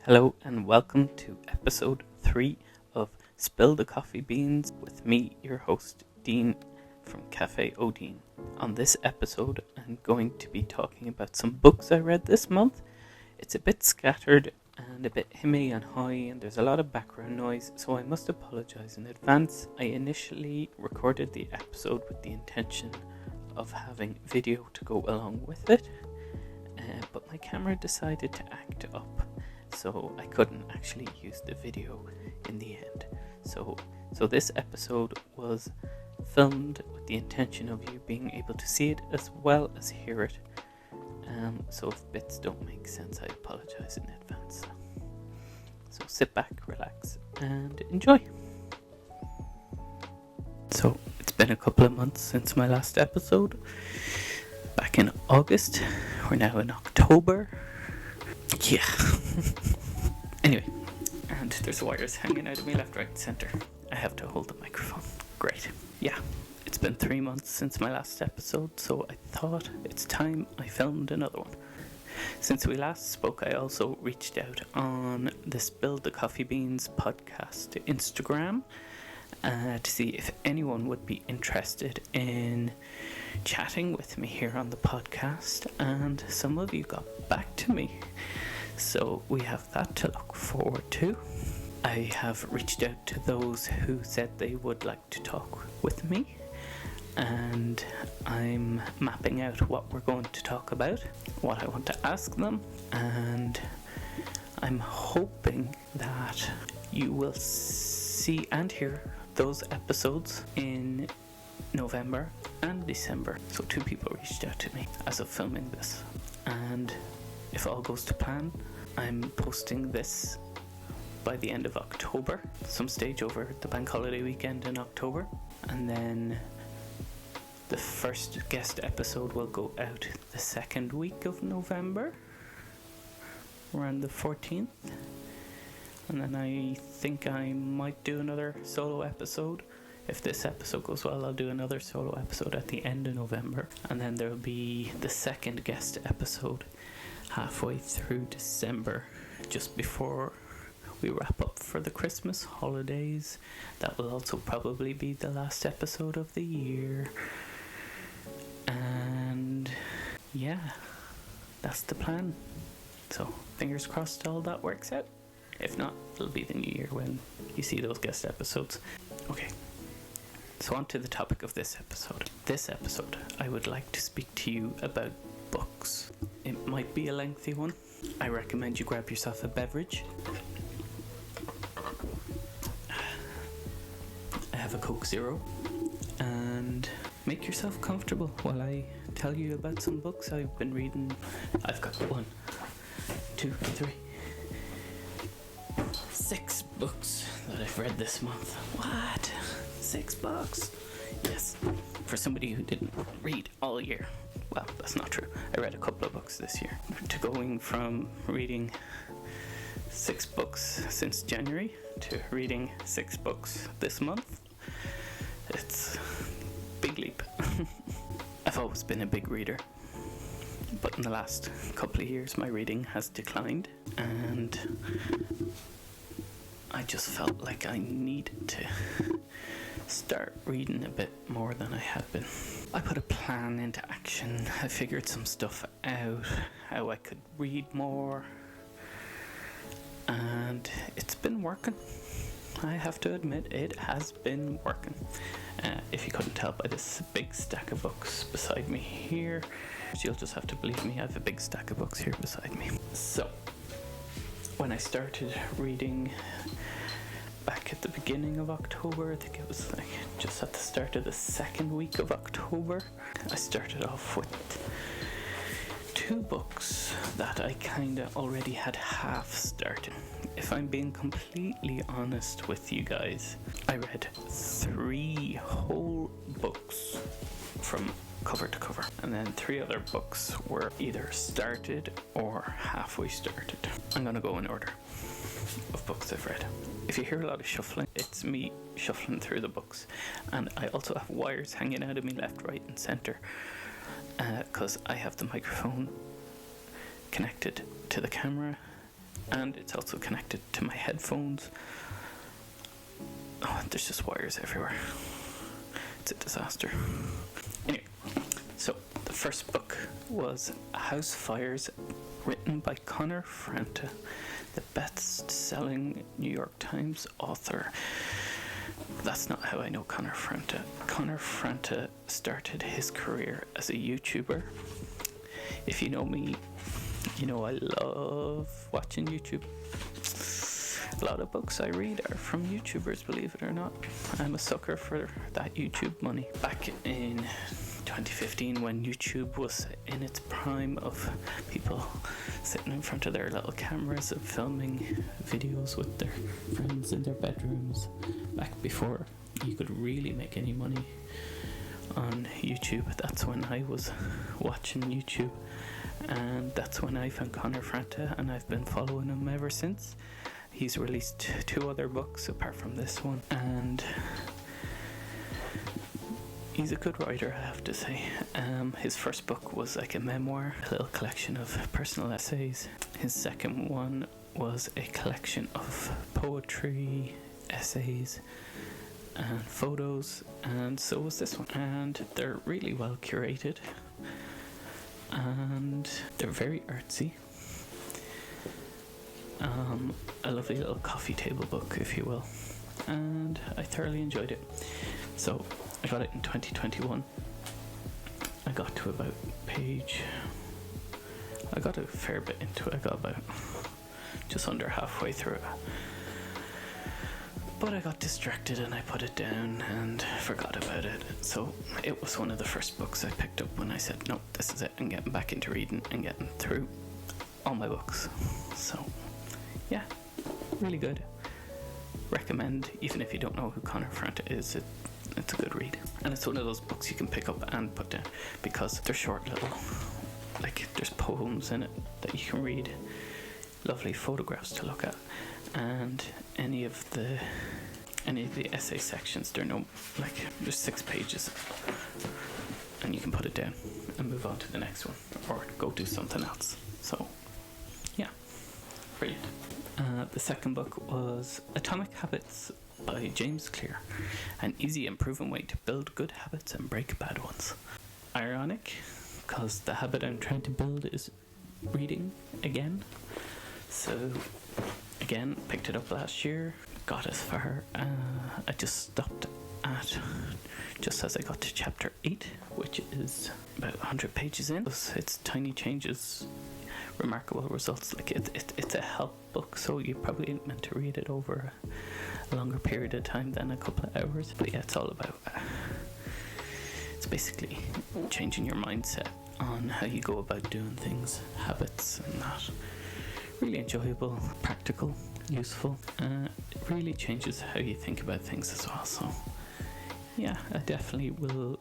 Hello and welcome to episode 3 of Spill the Coffee Beans with me, your host, Dean from Cafe Odin. On this episode, I'm going to be talking about some books I read this month. It's a bit scattered and a bit himmy and high, and there's a lot of background noise, so I must apologize in advance. I initially recorded the episode with the intention of having video to go along with it, but my camera decided to act up, so I couldn't actually use the video in the end. So this episode was filmed with the intention of you being able to see it as well as hear it. So if bits don't make sense, I apologize in advance. So sit back, relax, and enjoy. So it's been a couple of months since my last episode. Back in August. We're now in October. Yeah. Anyway, and there's wires hanging out of me left, right, and centre. I have to hold the microphone. Great. Yeah. It's been 3 months since my last episode, so I thought it's time I filmed another one. Since we last spoke, I also reached out on the Spill the Coffee Beans podcast Instagram to see if anyone would be interested in chatting with me here on the podcast, and some of you got back to me. So we have that to look forward to. I have reached out to those who said they would like to talk with me, and I'm mapping out what we're going to talk about, what I want to ask them, and I'm hoping that you will see and hear those episodes in November and December. So 2 people reached out to me as of filming this, and if all goes to plan, I'm posting this by the end of October, some stage over the bank holiday weekend in October, and then the first guest episode will go out the second week of November, around the 14th, and then I think I might do another solo episode. If this episode goes well, I'll do another solo episode at the end of November, and then there'll be the second guest episode halfway through December, just before we wrap up for the Christmas holidays. That will also probably be the last episode of the year. And yeah, that's the plan. So fingers crossed all that works out. If not, it'll be the new year when you see those guest episodes. Okay, so on to the topic of this episode. This episode, I would like to speak to you about books. It might be a lengthy one. I recommend you grab yourself a beverage. I have a Coke Zero, and make yourself comfortable while I tell you about some books I've been reading. I've got 1, 2, 3, 6 books that I've read this month. What? 6 books? Yes. For somebody who didn't read all year. Well, that's not true. I read a couple of books this year. To going from reading 6 books since January to reading 6 books this month, it's a big leap. I've always been a big reader, but in the last couple of years my reading has declined, and I just felt like I needed to start reading a bit more than I had been. I put a plan into action. I figured some stuff out, how I could read more, and it's been working. I have to admit, it has been working. If you couldn't tell by this big stack of books beside me here, you'll just have to believe me, I have a big stack of books here beside me. So, when I started reading back at the beginning of October, I think it was like just at the start of the second week of October, I started off with 2 books that I kinda already had half started. If I'm being completely honest with you guys, I read 3 whole books from cover to cover, and then 3 other books were either started or halfway started. I'm gonna go in order of books I've read. If you hear a lot of shuffling, it's me shuffling through the books, and I also have wires hanging out of me left, right, and centre, because I have the microphone connected to the camera and it's also connected to my headphones. Oh, there's just wires everywhere. It's a disaster. Anyway, so the first book was House Fires, written by Connor Franta, the best-selling New York Times author. That's not how I know Connor Franta. Connor Franta started his career as a YouTuber. If you know me, you know I love watching YouTube. A lot of books I read are from YouTubers, believe it or not. I'm a sucker for that YouTube money. Back in 2015, when YouTube was in its prime of people sitting in front of their little cameras and filming videos with their friends in their bedrooms, back before you could really make any money on YouTube, that's when I was watching YouTube, and that's when I found Connor Franta, and I've been following him ever since. He's released 2 other books apart from this one, and he's a good writer, I have to say. His first book was like a memoir, a little collection of personal essays. His second one was a collection of poetry, essays, and photos, and so was this one. And they're really well curated, and they're very artsy. A lovely little coffee table book, if you will, and I thoroughly enjoyed it. So I got it in 2021. I got to about I got a fair bit into it. I got about just under halfway through it, but I got distracted and I put it down and forgot about it. So it was one of the first books I picked up when I said, no, this is it, I'm getting back into reading and getting through all my books. So yeah, really good. Recommend, even if you don't know who Connor Franta is. It's a good read, and it's one of those books you can pick up and put down because they're short little, like, there's poems in it that you can read, lovely photographs to look at, and any of the essay sections, there's 6 pages, and you can put it down and move on to the next one or go do something else. So yeah, brilliant. The second book was Atomic Habits by James Clear, an easy and proven way to build good habits and break bad ones. Ironic, because the habit I'm trying to build is reading again. So again, picked it up last year, got as far, I just stopped at just as I got to chapter 8, which is about 100 pages in. It's tiny changes, remarkable results. Like it's a help book, so you're probably meant to read it over a longer period of time than a couple of hours. But yeah, it's all about it's basically changing your mindset on how you go about doing things, habits and that. Really enjoyable, practical, useful. It really changes how you think about things as well. So yeah, I definitely will.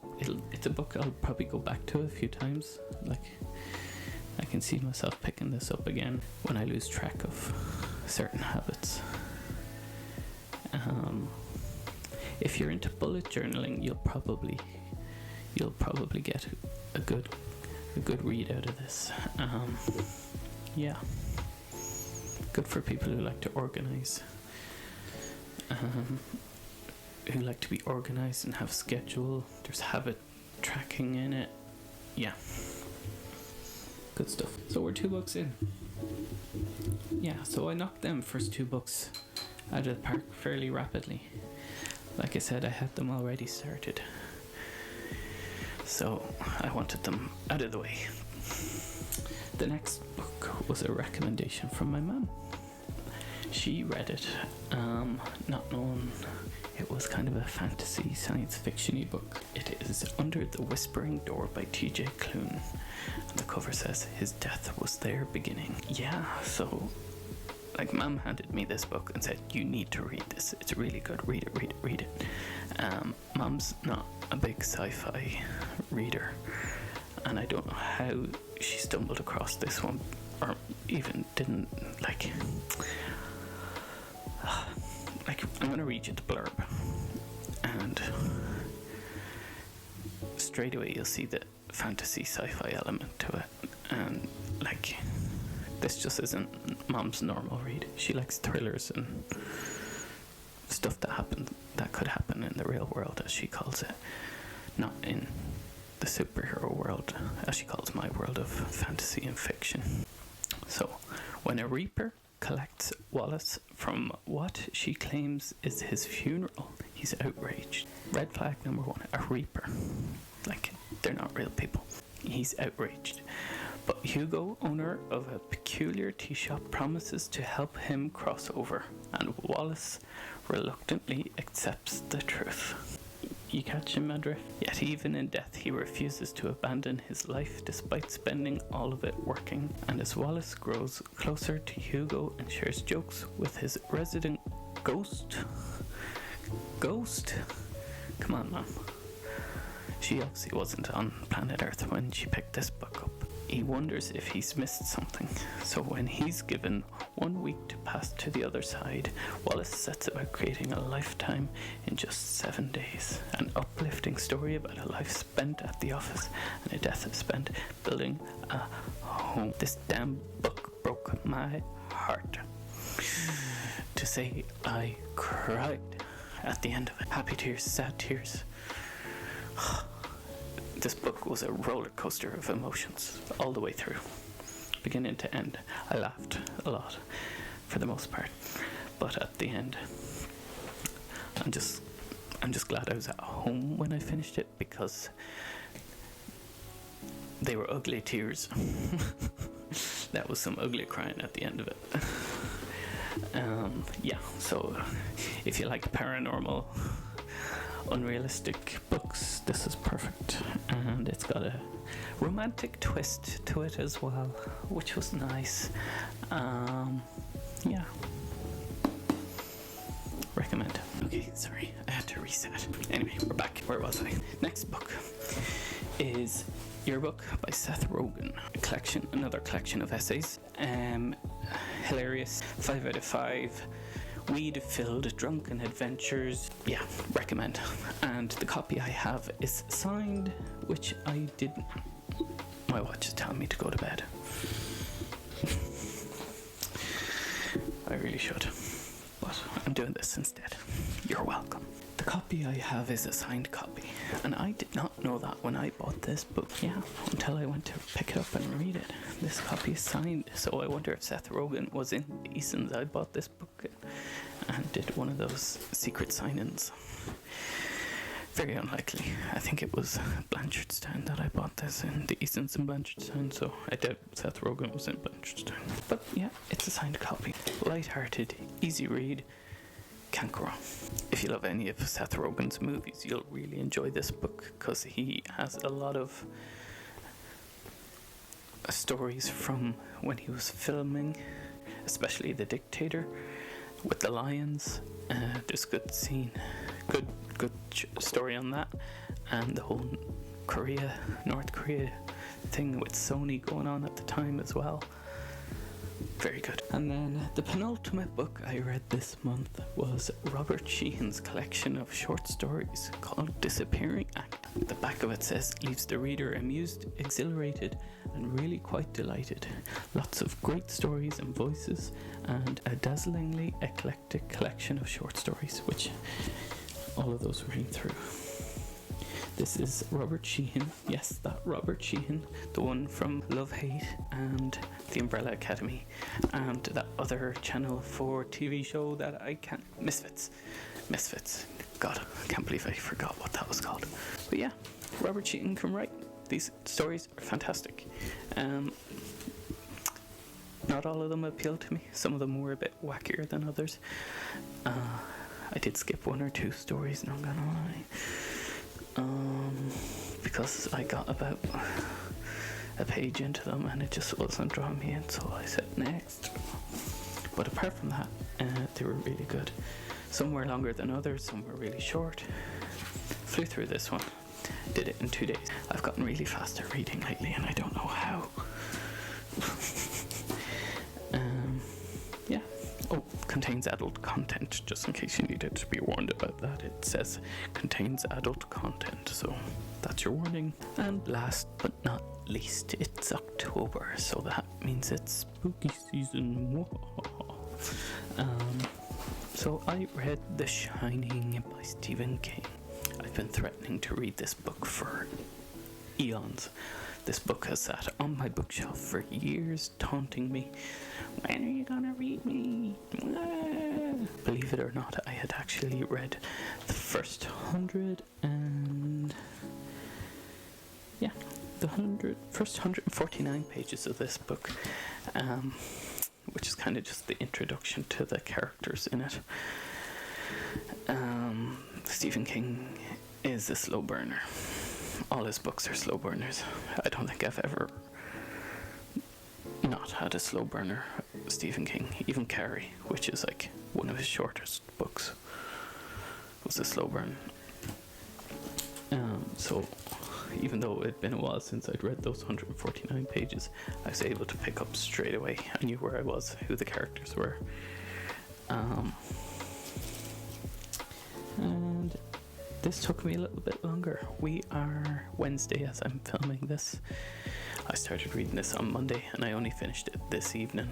It's a book I'll probably go back to a few times. Like, I can see myself picking this up again when I lose track of certain habits. If you're into bullet journaling, you'll probably get a good read out of this. Yeah, good for people who like to organize, who like to be organized and have schedule. There's habit tracking in it. Yeah, good stuff. So we're 2 books in. Yeah, so I knocked them first 2 books out of the park fairly rapidly. Like I said, I had them already started, so I wanted them out of the way. The next book was a recommendation from my mum. She read it, not knowing it was kind of a fantasy science fiction-y book. It is Under the Whispering Door by T.J. Klune, and the cover says, "His death was their beginning." Yeah, so like, Mum handed me this book and said, you need to read this, it's really good, read it. Mum's not a big sci-fi reader, and I don't know how she stumbled across this one, or even didn't, like I'm going to read you the blurb, and straight away you'll see the fantasy sci-fi element to it, and like This just isn't Mom's normal read. She likes thrillers and stuff that could happen in the real world, as she calls it, not in the superhero world, as she calls my world of fantasy and fiction. So, when a reaper collects Wallace from what she claims is his funeral, he's outraged. Red flag number one, a reaper. Like, they're not real people. He's outraged. But Hugo, owner of a peculiar tea shop, promises to help him cross over, and Wallace reluctantly accepts the truth. You catch him, Madriff? Yet even in death he refuses to abandon his life despite spending all of it working. And as Wallace grows closer to Hugo and shares jokes with his resident ghost? Come on, Mom. She obviously wasn't on planet Earth when she picked this book up. He wonders if he's missed something, so when he's given 1 week to pass to the other side, Wallace sets about creating a lifetime in just 7 days. An uplifting story about a life spent at the office and a death spent building a home. This damn book broke my heart. To say I cried at the end of it. Happy tears, sad tears. This book was a roller coaster of emotions all the way through, beginning to end. I laughed a lot, for the most part, but at the end, I'm just glad I was at home when I finished it, because they were ugly tears. That was some ugly crying at the end of it. Yeah. So, if you like paranormal, unrealistic books, this is perfect. And it's got a romantic twist to it as well, which was nice. Yeah, recommend. Okay, sorry, I had to reset. Anyway, we're back. Where was I? Next book is Yearbook by Seth Rogen, another collection of essays. Hilarious, 5 out of 5. Weed-filled drunken adventures. Yeah, recommend. And the copy I have is signed, which I didn't. My watch is telling me to go to bed. I really should, but I'm doing this instead. You're welcome. The copy I have is a signed copy, and I did not know that when I bought this book. Yeah, until I went to pick it up and read it. This copy is signed, so I wonder if Seth Rogen was in the Easons I bought this book and did one of those secret sign-ins. Very unlikely. I think it was Blanchardstown that I bought this in, the Easons in Blanchardstown, so I doubt Seth Rogen was in Blanchardstown. But yeah, it's a signed copy. Light-hearted, easy read, can't go wrong. If you love any of Seth Rogen's movies, you'll really enjoy this book, because he has a lot of stories from when he was filming, especially The Dictator with the lions. There's a good scene, good story on that, and the whole North Korea thing with Sony going on at the time as well. Very good. And then the penultimate book I read this month was Robert Sheehan's collection of short stories called Disappearing Act. The back of it says, leaves the reader amused, exhilarated, and really quite delighted. Lots of great stories and voices, and a dazzlingly eclectic collection of short stories, which all of those ring through. This is Robert Sheehan, yes, that Robert Sheehan, the one from Love Hate and The Umbrella Academy, and that other Channel 4 TV show that I can't... Misfits. God, I can't believe I forgot what that was called. But yeah, Robert Sheehan can write. These stories are fantastic. Not all of them appeal to me. Some of them were a bit wackier than others. I did skip 1 or 2 stories, not gonna lie. Because I got about a page into them and it just wasn't drawing me in, so I said next. But apart from that, they were really good. Some were longer than others, some were really short. Flew through this one, did it in 2 days. I've gotten really fast at reading lately and I don't know how. Yeah. Oh, contains adult content, just in case you needed to be warned about that. It says contains adult content, so That's your warning. And last but not least, it's October, so that means it's spooky season. So I read The Shining by Stephen King. I've been threatening to read this book for eons. This book has sat on my bookshelf for years, taunting me. When are you gonna read me? Believe it or not, I had actually read the first 149 pages of this book, which is kind of just the introduction to the characters in it. Stephen King is a slow burner. All his books are slow burners. I don't think I've ever not had a slow burner. Stephen King, even Carrie, which is like one of his shortest books, was a slow burn. So even though it had been a while since I'd read those 149 pages, I was able to pick up straight away. I knew where I was, who the characters were. And this took me a little bit longer. We are Wednesday as I'm filming this. I started reading this on Monday and I only finished it this evening.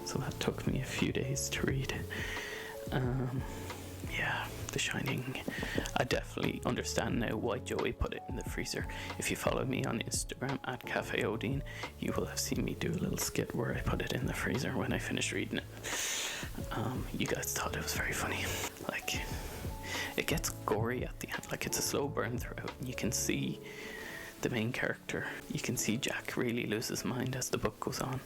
So that took me a few days to read. Yeah, The Shining. I definitely understand now why Joey put it in the freezer. If you follow me on Instagram at Cafe Odin, you will have seen me do a little skit where I put it in the freezer when I finished reading it. You guys thought it was very funny. Like, it gets gory at the end. Like, it's a slow burn throughout. You can see the main character. You can see Jack really lose his mind as the book goes on.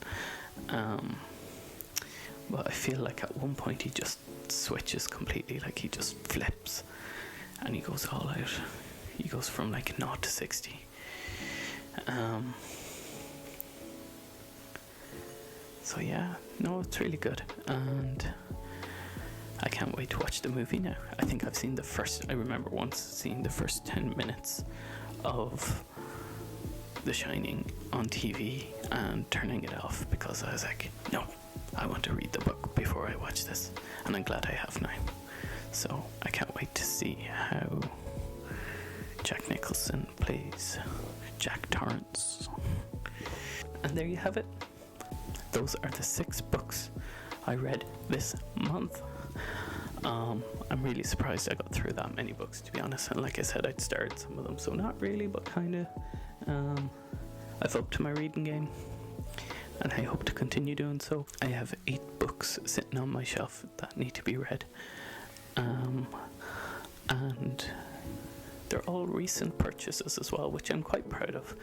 But I feel like at one point he just switches completely. Like, he just flips and he goes all out. He goes from like 0 to 60. So yeah, no, it's really good, and I can't wait to watch the movie now. I think I've seen I remember once seeing the first 10 minutes of The Shining on TV and turning it off because I was like, no, I want to read the book before I watch this, and I'm glad I have now. So I can't wait to see how Jack Nicholson plays Jack Torrance. And there you have it. Those are the 6 books I read this month. I'm really surprised I got through that many books, to be honest. And like I said, I'd started some of them, so not really, but kind of. I've upped my reading game, and I hope to continue doing so. I have 8 books sitting on my shelf that need to be read, and they're all recent purchases as well, which I'm quite proud of.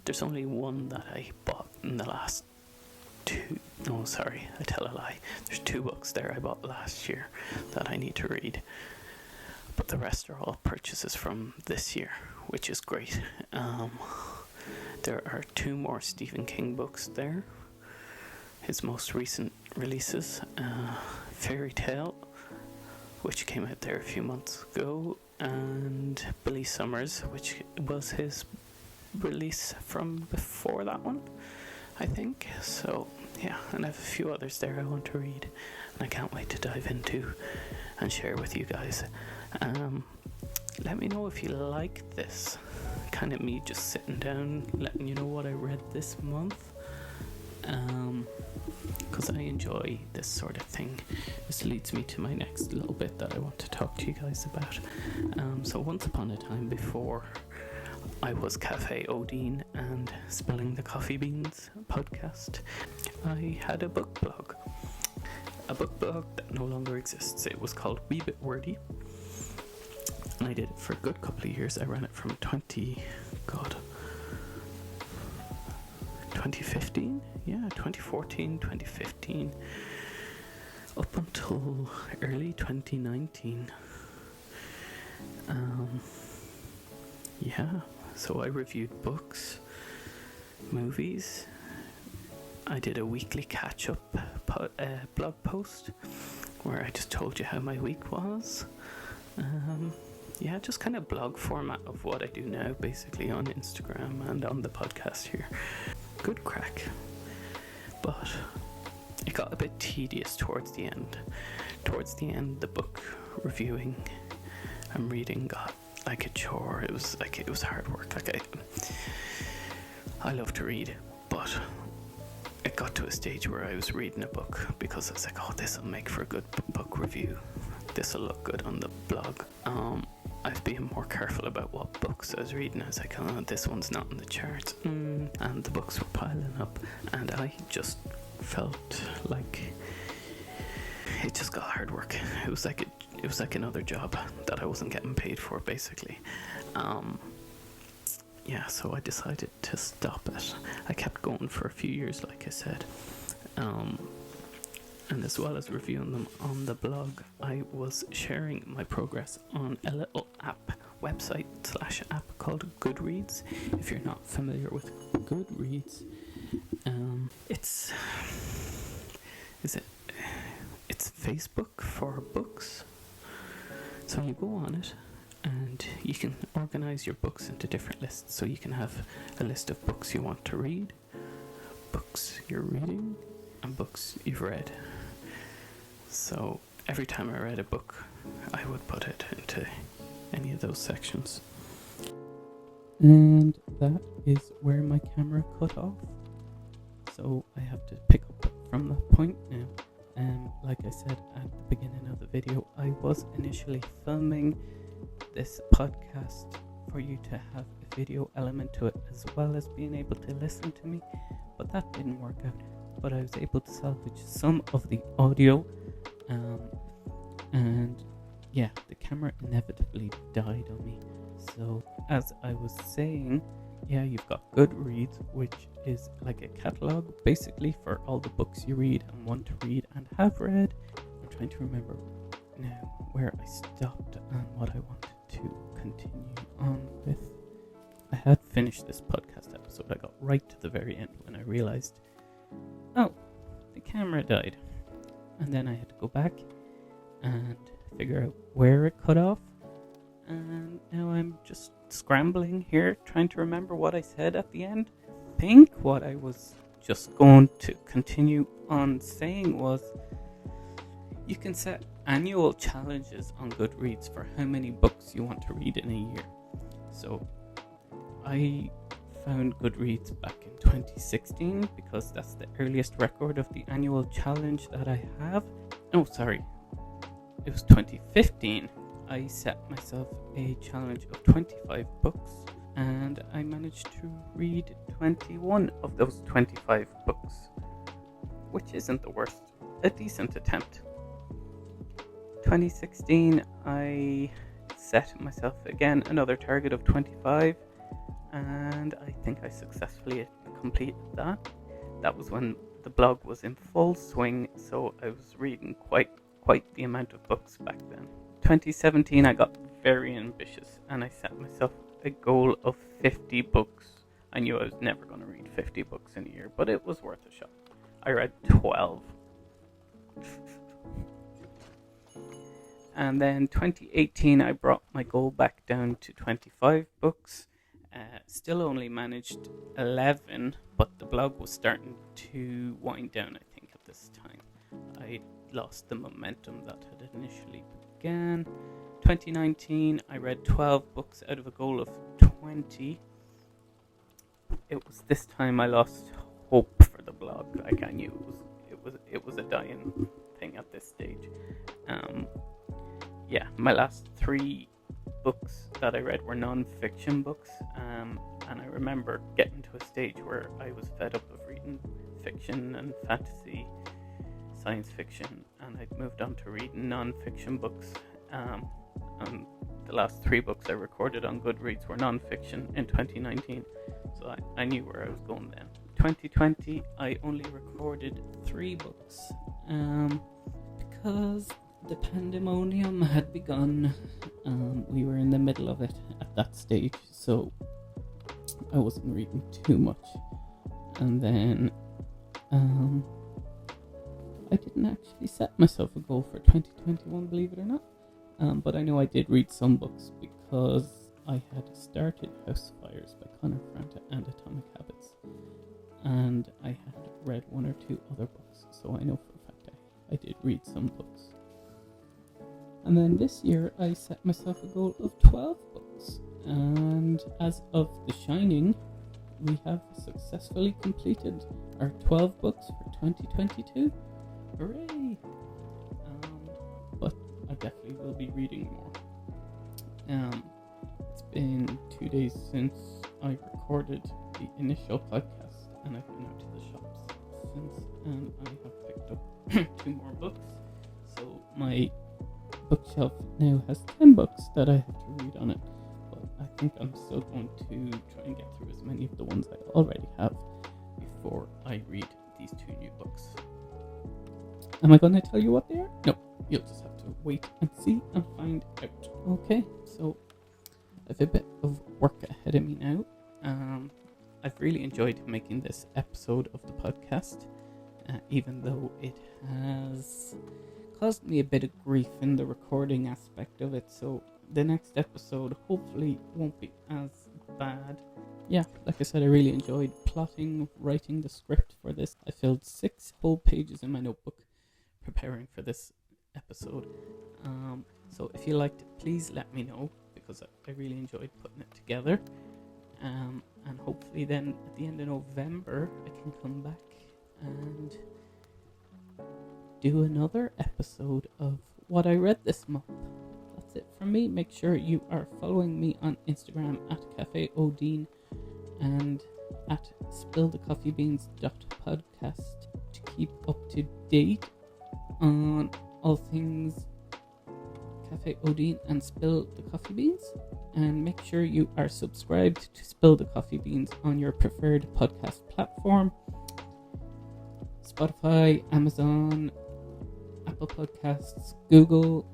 There's only one that I bought in the last 2. No, sorry, I tell a lie. There's 2 books there I bought last year that I need to read, but the rest are all purchases from this year, which is great. There are 2 more Stephen King books there. His most recent releases, Fairy Tale, which came out there a few months ago, and Billy Summers, which was his release from before that one, I think. So yeah, and I have a few others there I want to read, and I can't wait to dive into and share with you guys. Let me know if you like this, kind of me just sitting down letting you know what I read this month, because I enjoy this sort of thing. This leads me to my next little bit that I want to talk to you guys about. So once upon a time, before I was Cafe Odin and Spilling the Coffee Beans podcast, I had a book blog that no longer exists. It was called Wee Bit Wordy, and I did it for a good couple of years. I ran it from 2015, 2014, 2015, up until early 2019. So I reviewed books, movies. I did a weekly catch-up blog post where I just told you how my week was. Just kind of blog format of what I do now, basically, on Instagram and on the podcast here. Good crack. But it got a bit tedious towards the end. Towards the end, the book reviewing and reading got like a chore. It was hard work. I love to read, but it got to a stage where I was reading a book because I was like, oh, this will make for a good book review. This will look good on the blog. I've been more careful about what books I was reading. I was like, oh, this one's not in the charts. And the books were piling up. And I just felt like it just got hard work. It was like another job that I wasn't getting paid for, basically. So I decided to stop it. I kept going for a few years, like I said. And as well as reviewing them on the blog, I was sharing my progress on a little website/app called Goodreads. If you're not familiar with Goodreads, it's Facebook for books. So you go on it and you can organize your books into different lists. So you can have a list of books you want to read, books you're reading, and books you've read. So every time I read a book, I would put it into any of those sections. And that is where my camera cut off. So I have to pick up from that point now. Like I said at the beginning of the video, I was initially filming this podcast for you to have a video element to it as well as being able to listen to me, but that didn't work out. But I was able to salvage some of the audio, and yeah, the camera inevitably died on me. So as I was saying, yeah, you've got Goodreads, which is like a catalog basically for all the books you read and want to read and have read. I'm trying to remember now where I stopped and what I wanted to continue on with. I had finished this podcast episode. I got right to the very end when I realized, oh, the camera died. And then I had to go back and figure out where it cut off. And now I'm just scrambling here, trying to remember what I said at the end. I think what I was just going to continue on saying was, you can set annual challenges on Goodreads for how many books you want to read in a year. So I found Goodreads back in 2016 because that's the earliest record of the annual challenge that I have. Oh, sorry. It was 2015. I set myself a challenge of 25 books and I managed to read 21 of those 25 books, which isn't the worst. A decent attempt. 2016, I set myself again another target of 25, and I think I successfully completed that. That was when the blog was in full swing, so I was reading quite the amount of books back then. 2017, I got very ambitious and I set myself a goal of 50 books. I knew I was never going to read 50 books in a year, but it was worth a shot. I read 12. And then 2018, I brought my goal back down to 25 books. Still only managed 11, but the blog was starting to wind down, I think, at this time. I lost the momentum that had initially began. 2019, I read 12 books out of a goal of 20. It was this time I lost hope for the blog. Like, I knew it was a dying thing at this stage. My last 3 books that I read were non-fiction books, and I remember getting to a stage where I was fed up of reading fiction and fantasy, science fiction, and I'd moved on to reading non-fiction books. And the last 3 books I recorded on Goodreads were non-fiction in 2019, so I knew where I was going then. 2020, I only recorded 3 books, because the pandemonium had begun. We were in the middle of it at that stage, so I wasn't reading too much. And then I didn't actually set myself a goal for 2021, believe it or not. But I know I did read some books because I had started House Fires by Connor Franta and Atomic Habits, and I had read 1 or 2 other books, so I know for a fact I did read some books. And then this year I set myself a goal of 12 books. And as of The Shining, we have successfully completed our 12 books for 2022. Hooray! But I definitely will be reading more. It's been 2 days since I recorded the initial podcast, and I've been out to the shops since, and I have picked up 2 more books. So my bookshelf now has 10 books that I have to read on it. But I think I'm still going to try and get through as many of the ones I already have before I read these 2 new books. Am I going to tell you what they are? No, you'll just have to wait and see and find out. Okay, so I have a bit of work ahead of me now. I've really enjoyed making this episode of the podcast, even though it has caused me a bit of grief in the recording aspect of it. So the next episode hopefully won't be as bad. Yeah, like I said, I really enjoyed plotting, writing the script for this. I filled 6 whole pages in my notebook preparing for this episode. So if you liked it, please let me know, because I really enjoyed putting it together. And hopefully then at the end of November I can come back and do another episode of what I read this month. That's it from me. Make sure you are following me on Instagram at Cafe Odin and at spillthecoffeebeans.podcast to keep up to date on all things Cafe Odin and Spill the Coffee Beans. And make sure you are subscribed to Spill the Coffee Beans on your preferred podcast platform: Spotify, Amazon, Apple Podcasts, Google,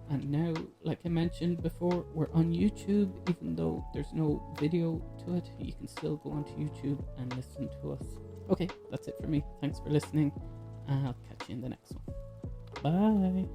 and now, like I mentioned before, we're on YouTube. Even though there's no video to it, you can still go onto YouTube and listen to us. Okay, that's it for me. Thanks for listening. I'll catch you in the next one. Bye.